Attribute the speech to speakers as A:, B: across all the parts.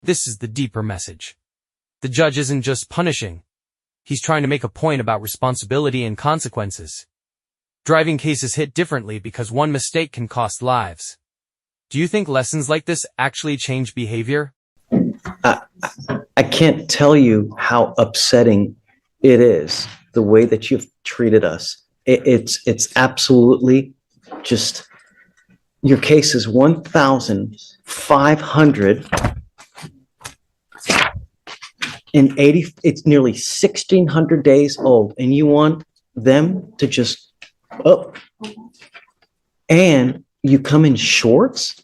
A: this is the deeper message. The judge isn't just punishing. He's trying to make a point about responsibility and consequences. Driving cases hit differently because one mistake can cost lives. Do you think lessons like this actually change behavior?
B: I can't tell you how upsetting it is, the way that you've treated us. It's absolutely just, your case is 1,580, it's nearly 1,600 days old, and you want them to just, and you come in shorts?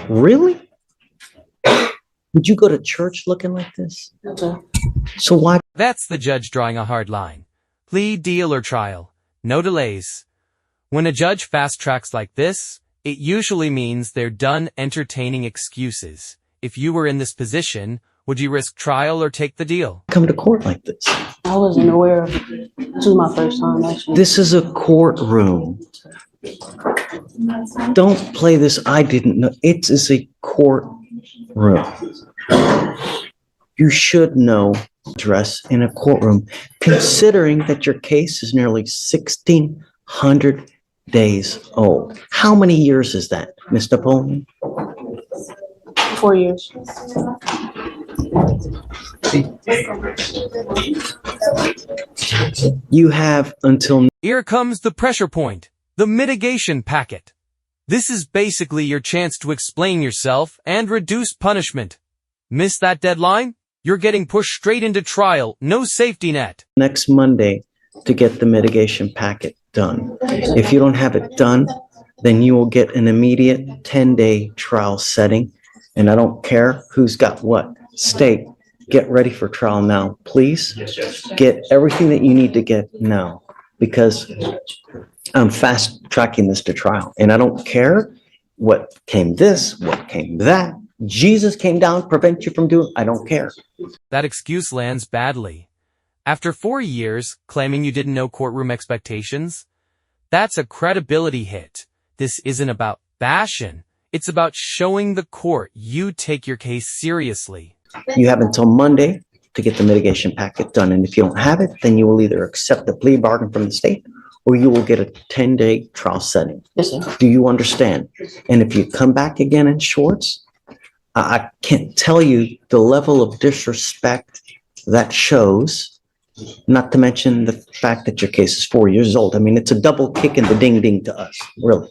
B: Really? Would you go to church looking like this?
C: Okay.
B: So why?
A: That's the judge drawing a hard line. Plea, deal, or trial. No delays. When a judge fast-tracks like this, it usually means they're done entertaining excuses. If you were in this position, would you risk trial or take the deal?
B: Come to court like this?
C: I wasn't aware of it. This was my first time, actually.
B: This is a courtroom. Don't play this, I didn't know. It is a courtroom. You should know dress in a courtroom, considering that your case is nearly 1,600 days old. How many years is that, Ms. Napoleon?
C: 4 years.
B: You have until...
A: Here comes the pressure point, the mitigation packet. This is basically your chance to explain yourself and reduce punishment. Miss that deadline? You're getting pushed straight into trial, no safety net.
B: Next Monday to get the mitigation packet done. If you don't have it done, then you will get an immediate 10-day trial setting. And I don't care who's got what. State, get ready for trial now. Please get everything that you need to get now, because I'm fast tracking this to trial. And I don't care what came this, what came that. Jesus came down to prevent you from doing, I don't care.
A: That excuse lands badly. After 4 years, claiming you didn't know courtroom expectations? That's a credibility hit. This isn't about bashing. It's about showing the court you take your case seriously.
B: You have until Monday to get the mitigation packet done. And if you don't have it, then you will either accept the plea bargain from the state or you will get a 10-day trial setting.
C: Yes, sir.
B: Do you understand? And if you come back again in shorts, I can't tell you the level of disrespect that shows, not to mention the fact that your case is 4 years old. I mean, it's a double kick in the ding-ding to us, really.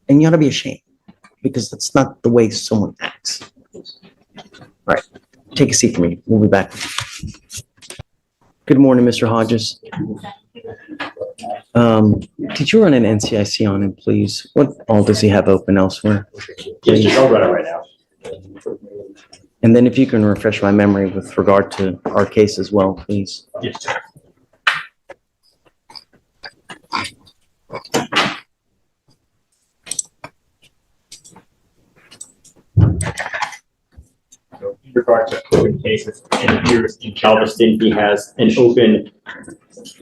B: And you ought to be ashamed, because that's not the way someone acts. All right, take a seat for me. We'll be back. Good morning, Mr. Hodges. Did you run an NCIC on him, please? What all does he have open elsewhere?
D: Yes, just I'll run it right now.
B: And then if you can refresh my memory with regard to our case as well, please.
D: Yes, sir. In regard to open cases, it appears in Galveston, he has an open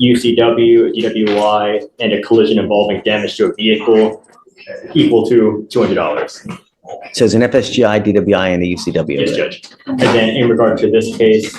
D: UCW, a DWI, and a collision involving damage to a vehicle equal to $200.
B: It says an FSGI, DWI, and a UCW.
D: Yes, Judge. And then in regard to this case,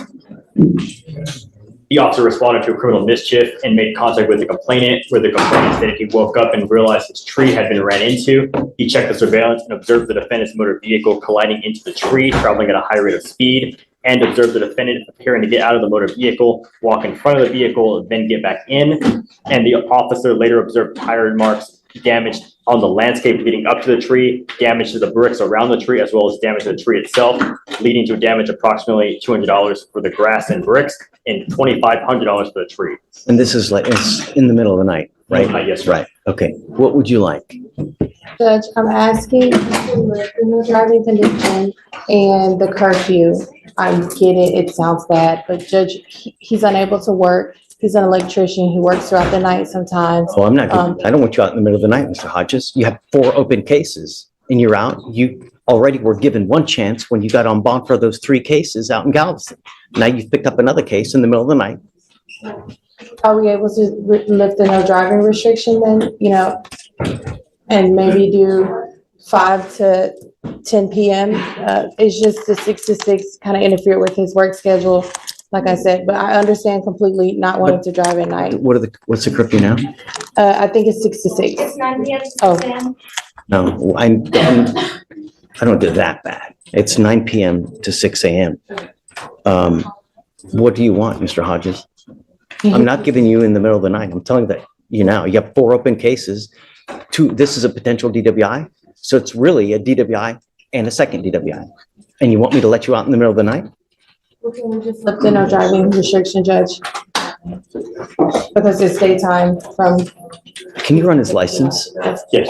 D: the officer responded to a criminal mischief and made contact with the complainant, where the complainant stated he woke up and realized his tree had been ran into. He checked the surveillance and observed the defendant's motor vehicle colliding into the tree, traveling at a high rate of speed, and observed the defendant appearing to get out of the motor vehicle, walk in front of the vehicle, then get back in. And the officer later observed tire marks damaged on the landscape leading up to the tree, damage to the bricks around the tree, as well as damage to the tree itself, leading to damage approximately $200 for the grass and bricks and $2,500 for the tree.
B: And this is like, it's in the middle of the night, right?
D: Yes, sir.
B: Right. Okay. What would you like?
E: Judge, I'm asking the driving condition and the curfew. I get it, it sounds bad, but Judge, he's unable to work. He's an electrician. He works throughout the night sometimes.
B: Oh, I'm not, I don't want you out in the middle of the night, Mr. Hodges. You have 4 open cases and you're out. You already were given one chance when you got on bond for those 3 cases out in Galveston. Now you've picked up another case in the middle of the night.
E: Are we able to lift the no driving restriction then, and maybe do 5 to 10 PM. It's just the 6 to 6 kind of interfere with his work schedule, like I said, but I understand completely not wanting to drive at night.
B: What's the curfew now?
E: I think it's 6 to 6.
F: It's 9 p.m.
E: Oh.
B: No, I don't do that bad. It's 9 PM to 6 AM. What do you want, Mr. Hodges? I'm not giving you in the middle of the night. I'm telling you now, you have 4 open cases. This is a potential DWI. So it's really a DWI and a second DWI. And you want me to let you out in the middle of the night?
E: We just slipped in our driving restriction, Judge. Because it's daytime from,
B: Can you run his license?
D: Yes, Judge.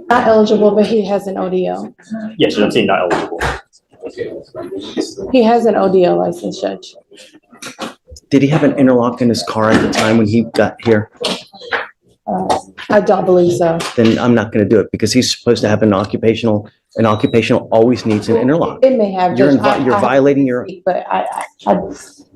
E: not eligible, but he has an ODO.
D: Yes, Judge, I'm saying not eligible.
E: He has an ODO license, Judge.
B: Did he have an interlock in his car at the time when he got here?
E: I don't believe so.
B: Then I'm not going to do it because he's supposed to have an occupational always needs an interlock.
E: It may have.
B: You're
E: Judge.
B: you're violating your,
E: But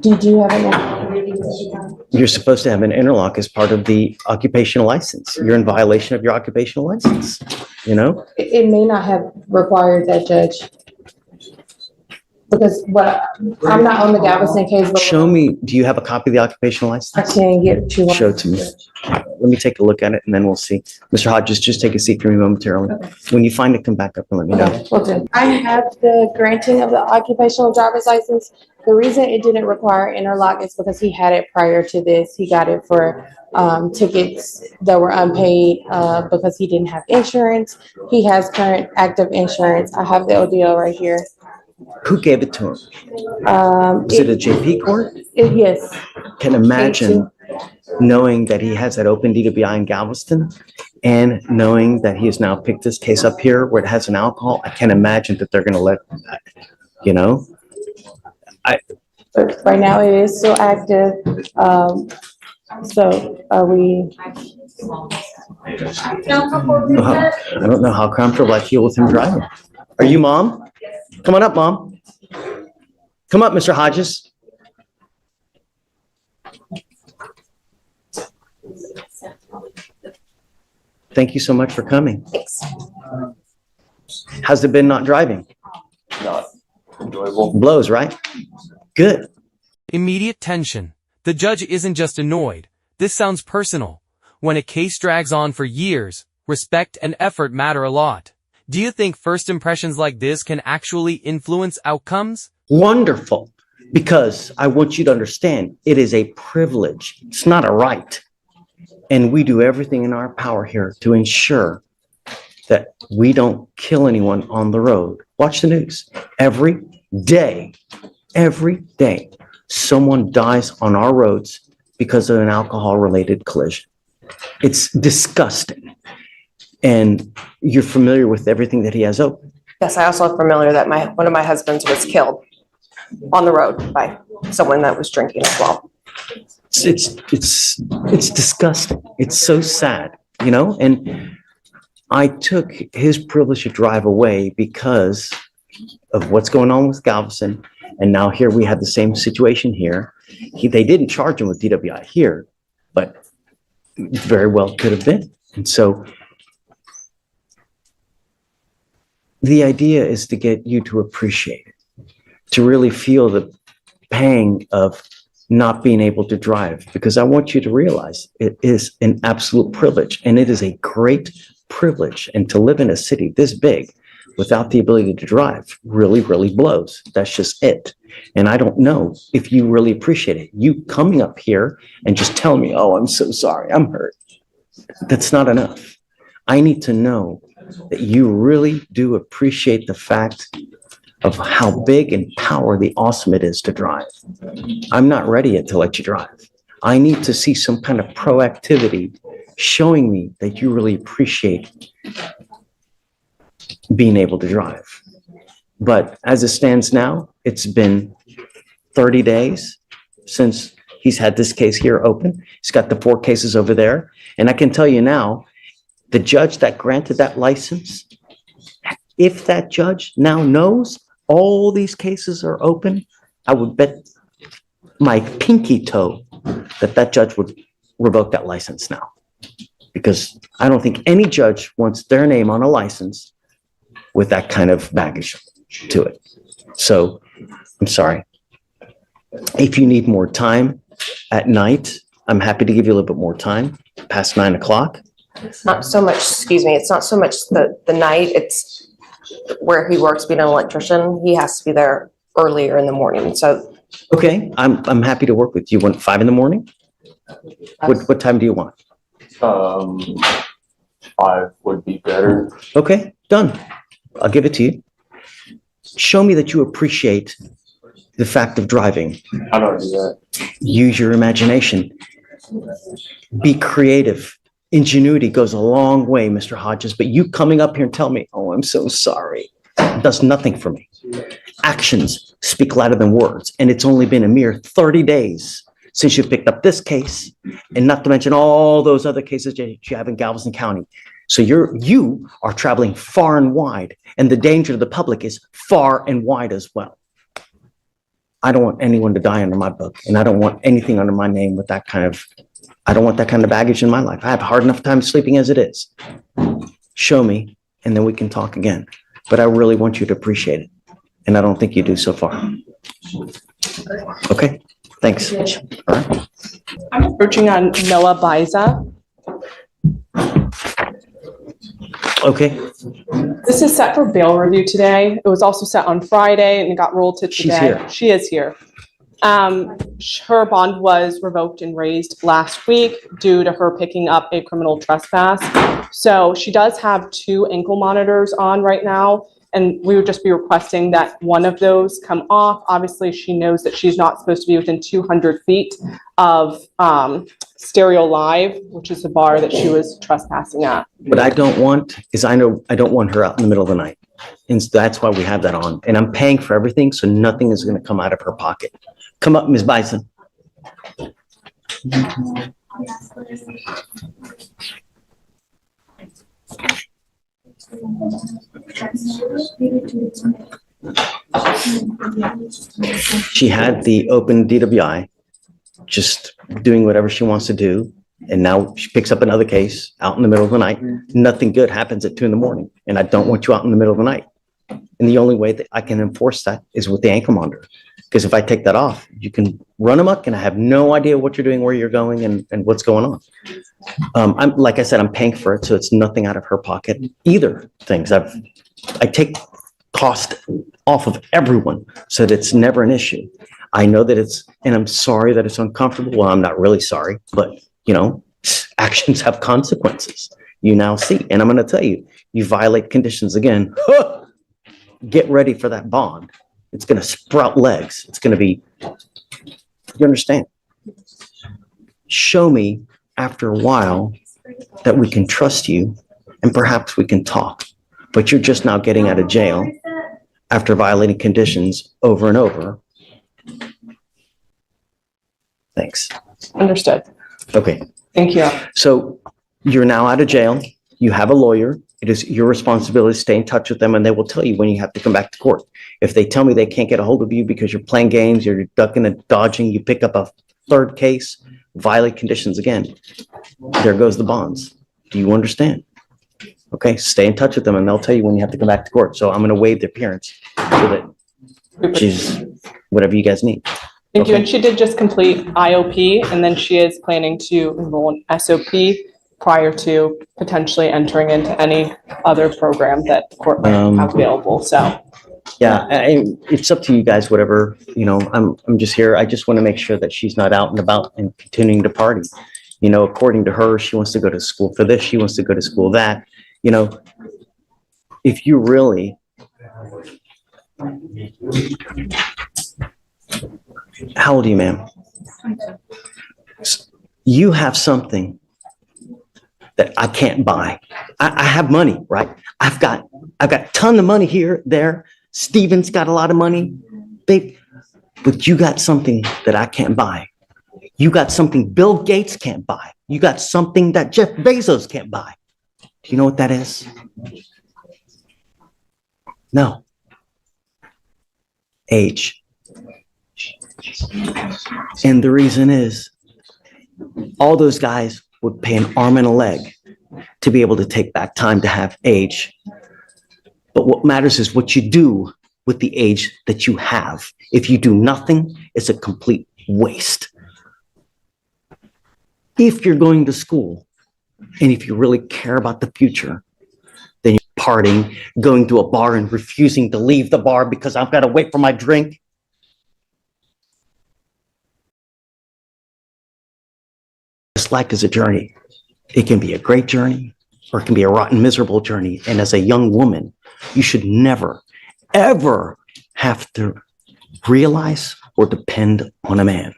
E: do you have an?
B: you're supposed to have an interlock as part of the occupational license. You're in violation of your occupational license, you know?
E: It may not have required that, Judge. Because I'm not on the Galveston case, but
B: Show me, do you have a copy of the occupational
E: I
B: license?
E: can get you one.
B: Show it to me. Let me take a look at it and then we'll see. Mr. Hodges, just take a seat for me momentarily. When you find it, come back up and let me know.
E: Okay, will do. I have the granting of the occupational driver's license. The reason it didn't require interlock is because he had it prior to this. He got it for tickets that were unpaid because he didn't have insurance. He has current active insurance. I have the ODO right here.
B: Who gave it to him? Is it a JP court?
E: Yes,
B: Can imagine knowing that he has that open DWI in Galveston and knowing that he has now picked this case up here where it has an alcohol. I can't imagine that they're going to let, you know?
E: but right now it is still active. So are we?
B: I don't know how comfortable I feel with him driving. Are you mom? Come on up, Mom. Come up, Mr. Hodges. Thank you so much for coming.
F: Thanks.
B: How's it been not driving?
G: Not enjoyable.
B: Blows, right? Good.
A: Immediate tension. The judge isn't just annoyed. This sounds personal. When a case drags on for years, respect and effort matter a lot. Do you think first impressions like this can actually influence outcomes?
B: Wonderful. Because I want you to understand, it is a privilege. It's not a right. And we do everything in our power here to ensure that we don't kill anyone on the road. Watch the news. Every day, someone dies on our roads because of an alcohol-related collision. It's disgusting. And you're familiar with everything that he has open.
F: Yes, I also am familiar that one of my husbands was killed on the road by someone that was drinking as well.
B: It's disgusting. It's so sad, you know? And I took his privilege to drive away because of what's going on with Galveston. And now here we have the same situation here. They didn't charge him with DWI here, but very well could have been. And so the idea is to get you to appreciate it, to really feel the pang of not being able to drive, because I want you to realize it is an absolute privilege, and it is a great privilege. And to live in a city this big without the ability to drive really, really blows. That's just it. And I don't know if you really appreciate it. You coming up here and just telling me, oh, I'm so sorry, I'm hurt. That's not enough. I need to know that you really do appreciate the fact of how big and powerfully awesome it is to drive. I'm not ready yet to let you drive. I need to see some kind of proactivity showing me that you really appreciate being able to drive. But as it stands now, it's been 30 days since he's had this case here open. He's got the 4 cases over there. And I can tell you now, the judge that granted that license, if that judge now knows all these cases are open, I would bet my pinky toe that that judge would revoke that license now. Because I don't think any judge wants their name on a license with that kind of baggage to it. So I'm sorry. If you need more time at night, I'm happy to give you a little bit more time past 9 o'clock.
F: It's not so much, excuse me, it's not so much the night, it's where he works being an electrician. He has to be there earlier in the morning, so.
B: Okay, I'm happy to work with you. Want 5 in the morning? What time do you want?
G: 5 would be better.
B: Okay, done. I'll give it to you. Show me that you appreciate the fact of driving.
G: How do I do that?
B: Use your imagination. Be creative. Ingenuity goes a long way, Mr. Hodges, but you coming up here and tell me, oh, I'm so sorry, does nothing for me. Actions speak louder than words, and it's only been a mere 30 days since you picked up this case, and not to mention all those other cases that you have in Galveston County. So you are traveling far and wide, and the danger to the public is far and wide as well. I don't want anyone to die under my book, and I don't want anything under my name with that kind of, I don't want that kind of baggage in my life. I have hard enough time sleeping as it is. Show me, and then we can talk again. But I really want you to appreciate it, and I don't think you do so far. Okay, thanks. All right.
H: I'm approaching on Noah Biza.
B: Okay,
H: This is set for bail review today. It was also set on Friday and it got rolled to
B: She's
H: today.
B: here.
H: She is here. Her bond was revoked and raised last week due to her picking up a criminal trespass. So she does have 2 ankle monitors on right now, and we would just be requesting that one of those come off. Obviously, she knows that she's not supposed to be within 200 feet of Stereo Live, which is the bar that she was trespassing at.
B: what I don't want is I don't want her out in the middle of the night. And that's why we have that on. And I'm paying for everything, so nothing is going to come out of her pocket. Come up, Ms. Bison. She had the open DWI, just doing whatever she wants to do. And now she picks up another case out in the middle of the night. Nothing good happens at 2 a.m. And I don't want you out in the middle of the night. And the only way that I can enforce that is with the ankle monitor. Because if I take that off, you can run amok and I have no idea what you're doing, where you're going, and what's going on. I'm, like I said, I'm paying for it, so it's nothing out of her pocket. Either things. I take cost off of everyone so that it's never an issue. I know that and I'm sorry that it's uncomfortable. Well, I'm not really sorry, but you know, actions have consequences. You now see, and I'm going to tell you, you violate conditions again. Get ready for that bond. It's going to sprout legs. It's going to be, you understand? Show me after a while that we can trust you and perhaps we can talk. But you're just now getting out of jail after violating conditions over and over. Thanks.
H: Understood.
B: Okay.
H: Thank you.
B: So you're now out of jail. You have a lawyer. It is your responsibility to stay in touch with them, and they will tell you when you have to come back to court. If they tell me they can't get a hold of you because you're playing games, you're ducking and dodging, you pick up a 3rd case, violate conditions again, there goes the bonds. Do you understand? Okay, stay in touch with them, and they'll tell you when you have to come back to court. So I'm going to waive the appearance so that she's whatever you guys need.
H: Thank you.
B: Okay.
H: And she did just complete IOP, and then she is planning to enroll in SOP prior to potentially entering into any other program that the court might have available. So,
B: yeah, it's up to you guys, whatever, you know, I'm just here. I just want to make sure that she's not out and about and continuing to party. You know, according to her, she wants to go to school for this. She wants to go to school that, you know, if you really, how old are you, ma'am? You have something that I can't buy. I have money, right? I've got a ton of money here, there. Steven's got a lot of money, but you got something that I can't buy. You got something Bill Gates can't buy. You got something that Jeff Bezos can't buy. Do you know what that is? No. Age. And the reason is all those guys would pay an arm and a leg to be able to take back time to have age. But what matters is what you do with the age that you have. If you do nothing, it's a complete waste. If you're going to school and if you really care about the future, then you're partying, going to a bar and refusing to leave the bar because I've got to wait for my drink. This life is a journey. It can be a great journey or it can be a rotten, miserable journey. And as a young woman, you should never, ever have to realize or depend on a man.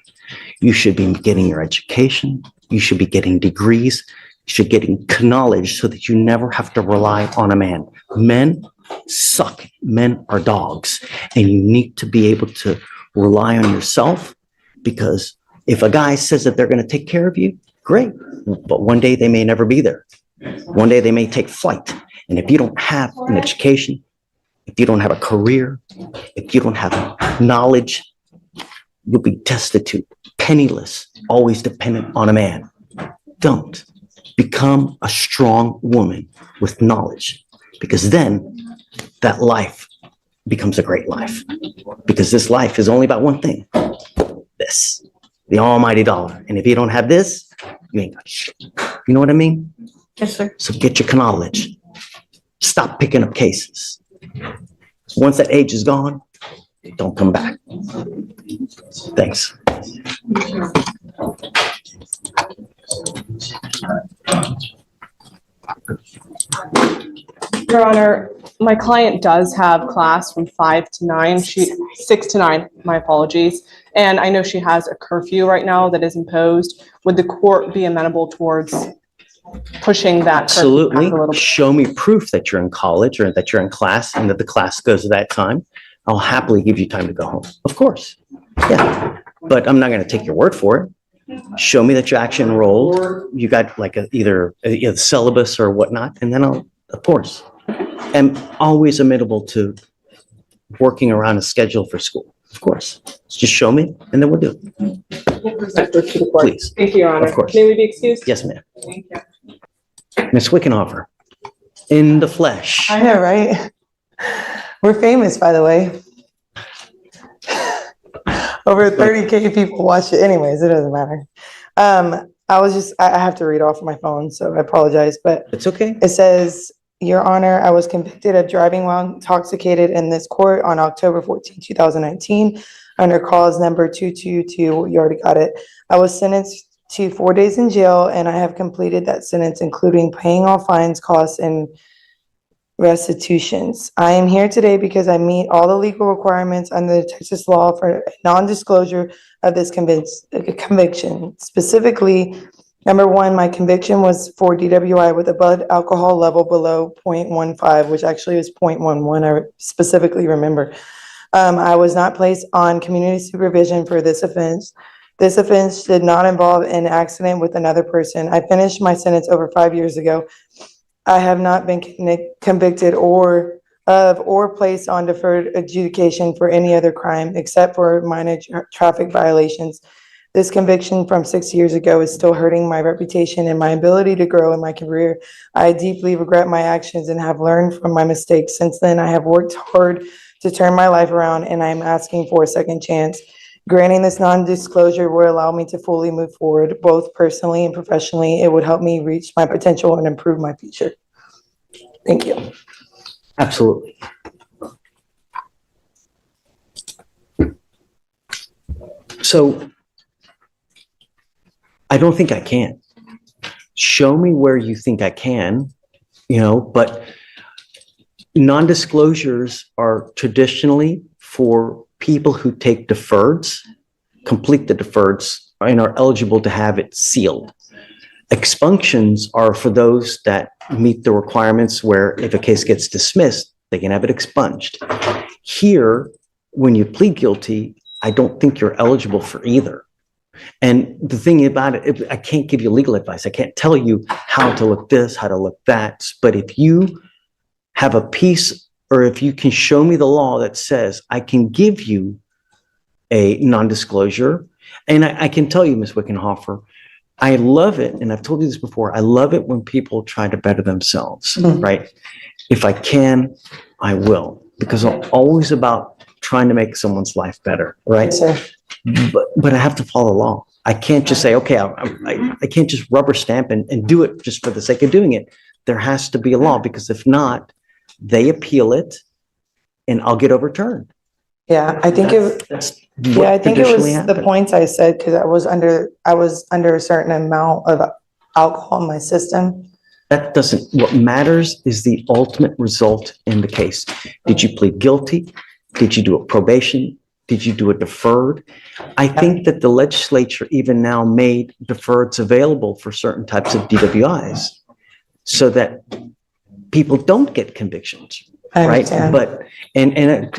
B: You should be getting your education. You should be getting degrees. You should be getting knowledge so that you never have to rely on a man. Men suck. Men are dogs. And you need to be able to rely on yourself, because if a guy says that they're going to take care of you, great. But one day they may never be there. One day they may take flight. And if you don't have an education, if you don't have a career, if you don't have knowledge, you'll be destitute, penniless, always dependent on a man. Don't. Become a strong woman with knowledge, because then that life becomes a great life. Because this life is only about one thing. This, the almighty dollar. And if you don't have this, you ain't got shit. You know what I mean?
F: Yes, sir.
B: So get your knowledge. Stop picking up cases. Once that age is gone, don't come back. Thanks.
H: Your Honor, my client does have class from 5 to 9, 6 to 9, my apologies. And I know she has a curfew right now that is imposed. Would the court be amenable towards pushing that curfew back a
B: Absolutely.
H: little bit?
B: Show me proof that you're in college or that you're in class and that the class goes at that time. I'll happily give you time to go home. Of course. Yeah. But I'm not going to take your word for it. Show me that you actually enrolled. You got like either a syllabus or whatnot. And then I'll, of course, am always amenable to working around a schedule for school. Of course. Just show me and then we'll do it.
H: We'll present her to the court.
B: Please.
H: Thank you, Your Honor.
B: Of course.
H: May we be excused?
B: Yes, ma'am.
H: Thank you.
B: Ms. Wickenhofer, in the flesh.
I: I know, right? We're famous, by the way. Over 30K people watch it. Anyways, it doesn't matter. I have to read off my phone, so I apologize, but
B: It's okay.
I: it says, Your Honor, I was convicted of driving while intoxicated in this court on October 14, 2019, under cause number 222. You already got it. I was sentenced to 4 days in jail, and I have completed that sentence, including paying all fines, costs, and restitutions. I am here today because I meet all the legal requirements under the Texas law for non-disclosure of this conviction. Specifically, number one, my conviction was for DWI with a blood alcohol level below 0.15, which actually was 0.11. I specifically remember. I was not placed on community supervision for this offense. This offense did not involve an accident with another person. I finished my sentence over 5 years ago. I have not been convicted or placed on deferred adjudication for any other crime except for minor traffic violations. This conviction from 6 years ago is still hurting my reputation and my ability to grow in my career. I deeply regret my actions and have learned from my mistakes. Since then, I have worked hard to turn my life around, and I am asking for a second chance. Granting this non-disclosure will allow me to fully move forward, both personally and professionally. It would help me reach my potential and improve my future. Thank you.
B: Absolutely. So I don't think I can. Show me where you think I can, but non-disclosures are traditionally for people who take deferreds, complete the deferreds, and are eligible to have it sealed. Expunctions are for those that meet the requirements where if a case gets dismissed, they can have it expunged. Here, when you plead guilty, I don't think you're eligible for either. And the thing about it, I can't give you legal advice. I can't tell you how to look this, how to look that. But if you have a piece, or if you can show me the law that says I can give you a non-disclosure, and I can tell you, Ms. Wickenhofer, I love it, and I've told you this before, I love it when people try to better themselves, right? If I can, I will, because I'm always about trying to make someone's life better, right?
I: Yes, sir.
B: But I have to follow the law. I can't just say, okay, I can't just rubber stamp and do it just for the sake of doing it. There has to be a law, because if not, they appeal it and I'll get overturned.
I: Yeah, I think it,
B: That's
I: yeah,
B: what
I: I think it
B: traditionally
I: was the
B: happens.
I: points I said, because I was under a certain amount of alcohol in my system.
B: That doesn't, what matters is the ultimate result in the case. Did you plead guilty? Did you do a probation? Did you do a deferred? I think that the legislature even now made deferreds available for certain types of DWIs so that people don't get convictions,
I: I
B: right?
I: understand.
B: But, and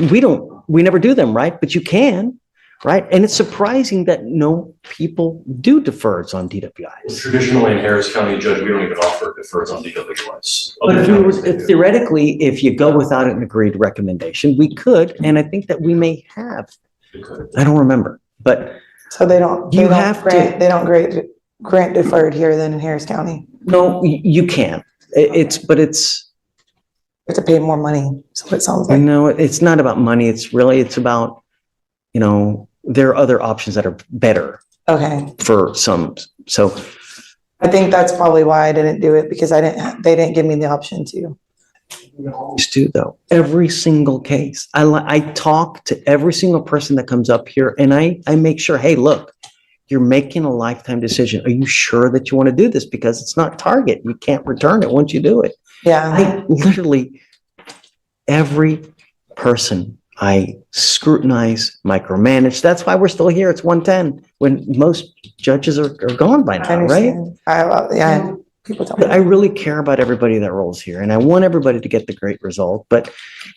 B: we never do them, right? But you can, right? And it's surprising that no people do deferreds on DWIs.
J: Traditionally in Harris County, Judge, we don't even offer deferreds on DWIs.
B: But
J: Other
B: if we were,
J: counties they do.
B: theoretically, if you go without an agreed recommendation, we could, and I think that we may have.
J: We could.
B: I don't remember, but
I: So they don't
B: You have to-
I: grant deferred here then in Harris County.
B: no, you can. It's
I: You have to pay more money, so it sounds like.
B: no, it's not about money. It's about, there are other options that are better
I: Okay,
B: for some. So
I: I think that's probably why I didn't do it, because they didn't give me the option to.
B: we always do though. Every single case. I talk to every single person that comes up here and I make sure, hey, look, you're making a lifetime decision. Are you sure that you want to do this? Because it's not Target. You can't return it once you do it.
I: Yeah,
B: I literally, every person I scrutinize, micromanage. That's why we're still here. It's 1:10 when most judges are gone by
I: I
B: now, right?
I: understand. Yeah, people tell me.
B: But I really care about everybody that rolls here and I want everybody to get the great result.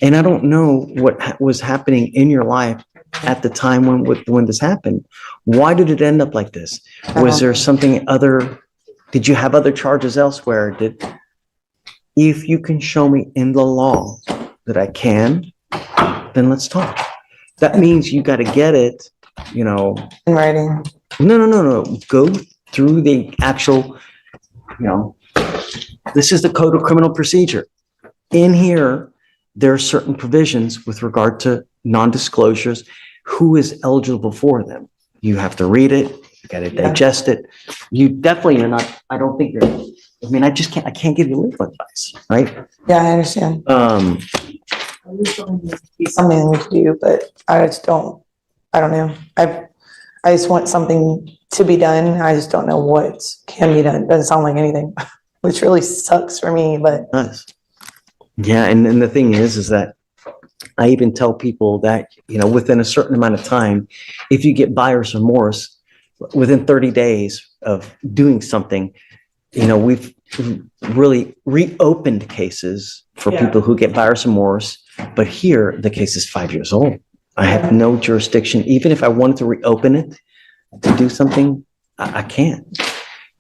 B: And I don't know what was happening in your life at the time when this happened. Why did it end up like this? Was there something other? Did you have other charges elsewhere? If you can show me in the law that I can, then let's talk. That means you got to get it,
I: In writing.
B: No. Go through the actual, this is the Code of Criminal Procedure. In here, there are certain provisions with regard to non-disclosures, who is eligible for them. You have to read it, you got to digest it. You definitely are not, I don't think I can't give you legal advice, right?
I: Yeah, I understand. It's something we could do, but I don't know. I just want something to be done. I just don't know what can be done. It doesn't sound like anything, which really sucks for me, but.
B: It does. Yeah, and then the thing is that I even tell people that, within a certain amount of time, if you get buyer's remorse, within 30 days of doing something, we've really reopened cases for people who get buyer's remorse. But here, the case is 5 years old. I have no jurisdiction. Even if I wanted to reopen it to do something, I can't.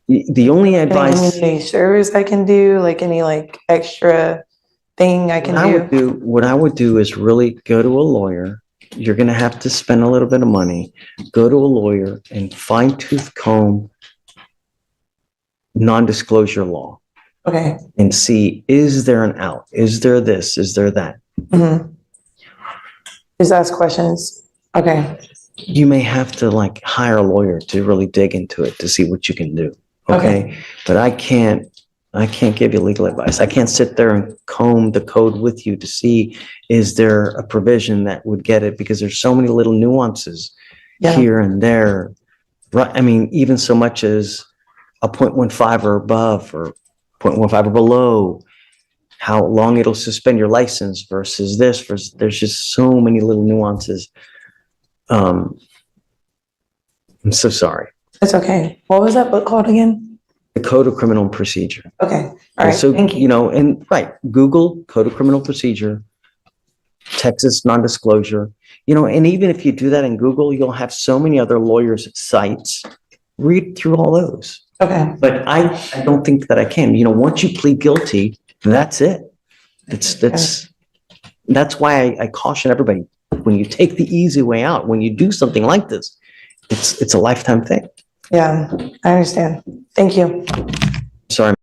B: The only advice
I: Any service I can do, like any extra thing I can do?
B: what I would do is really go to a lawyer. You're going to have to spend a little bit of money. Go to a lawyer and fine tooth comb non-disclosure law
I: Okay.
B: and see, is there an out? Is there this? Is there that?
I: Mhm. Just ask questions. Okay.
B: You may have to hire a lawyer to really dig into it to see what you can do. Okay. But I can't give you legal advice. I can't sit there and comb the code with you to see, is there a provision that would get it? Because there's so many little nuances here and there. Right. I mean, even so much as a 0.15 or above or 0.15 or below, how long it'll suspend your license versus this, there's just so many little nuances. I'm so sorry.
I: That's okay. What was that book called again?
B: The Code of Criminal Procedure.
I: Okay. All right.
B: So,
I: Thank you.
B: Google Code of Criminal Procedure, Texas non-disclosure, and even if you do that in Google, you'll have so many other lawyers' sites. Read through all those.
I: Okay.
B: But I don't think that I can. Once you plead guilty, that's it. That's why I caution everybody, when you take the easy way out, when you do something like this, it's a lifetime thing.
I: Yeah, I understand. Thank you.
B: Sorry.